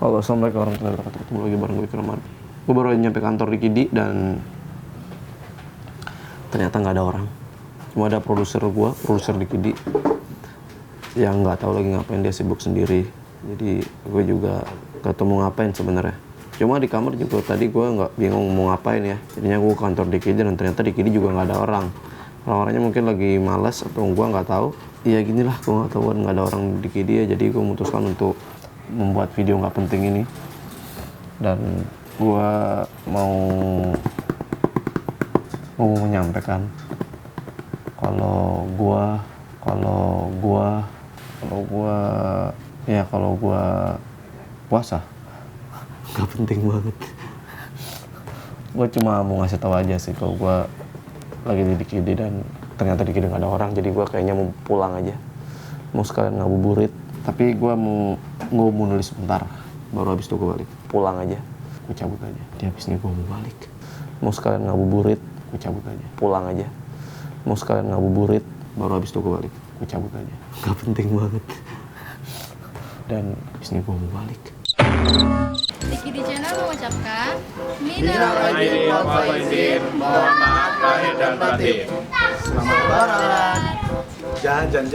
Halo, assalamualaikum warahmatullahi wabarakatuh. Ketemu lagi bareng gue Firman. Gue baru aja nyampe kantor di Kidi dan ternyata nggak ada orang. Cuma ada produser di Kidi yang nggak tahu lagi ngapain, dia sibuk sendiri. Jadi gue juga gak tau mau ngapain sebenarnya. Cuma di kamar juga tadi gue nggak bingung mau ngapain ya. Jadinya gue ke kantor di Kidi dan ternyata di Kidi juga nggak ada orang. Orang-orangnya mungkin lagi malas atau gue nggak tahu. Iya ginilah, gue nggak tahu, nggak ada orang di Kidi ya. Jadi gue memutuskan untuk membuat video nggak penting ini, dan gue mau menyampaikan kalau gue puasa nggak penting banget. Gue cuma mau ngasih tahu aja sih kalau gue lagi di Kidi dan ternyata di Kidi nggak ada orang. Jadi gue kayaknya mau pulang aja, mau sekalian ngabuburit. Tapi gue mau nulis sebentar, baru habis itu gue balik. Pulang aja, gue cabut aja. Di habis ini gue mau balik. Mau sekalian ngabuburit, gue cabut aja. Pulang aja. Mau sekalian ngabuburit, baru habis itu gue balik. Gue cabut aja. Gak penting banget. Dan habis ini gue mau balik. Kidi Channel mengucapkan Minal aidin wal faizin, mohon maaf lahir dan batin. Selamat Lebaran. Jajan.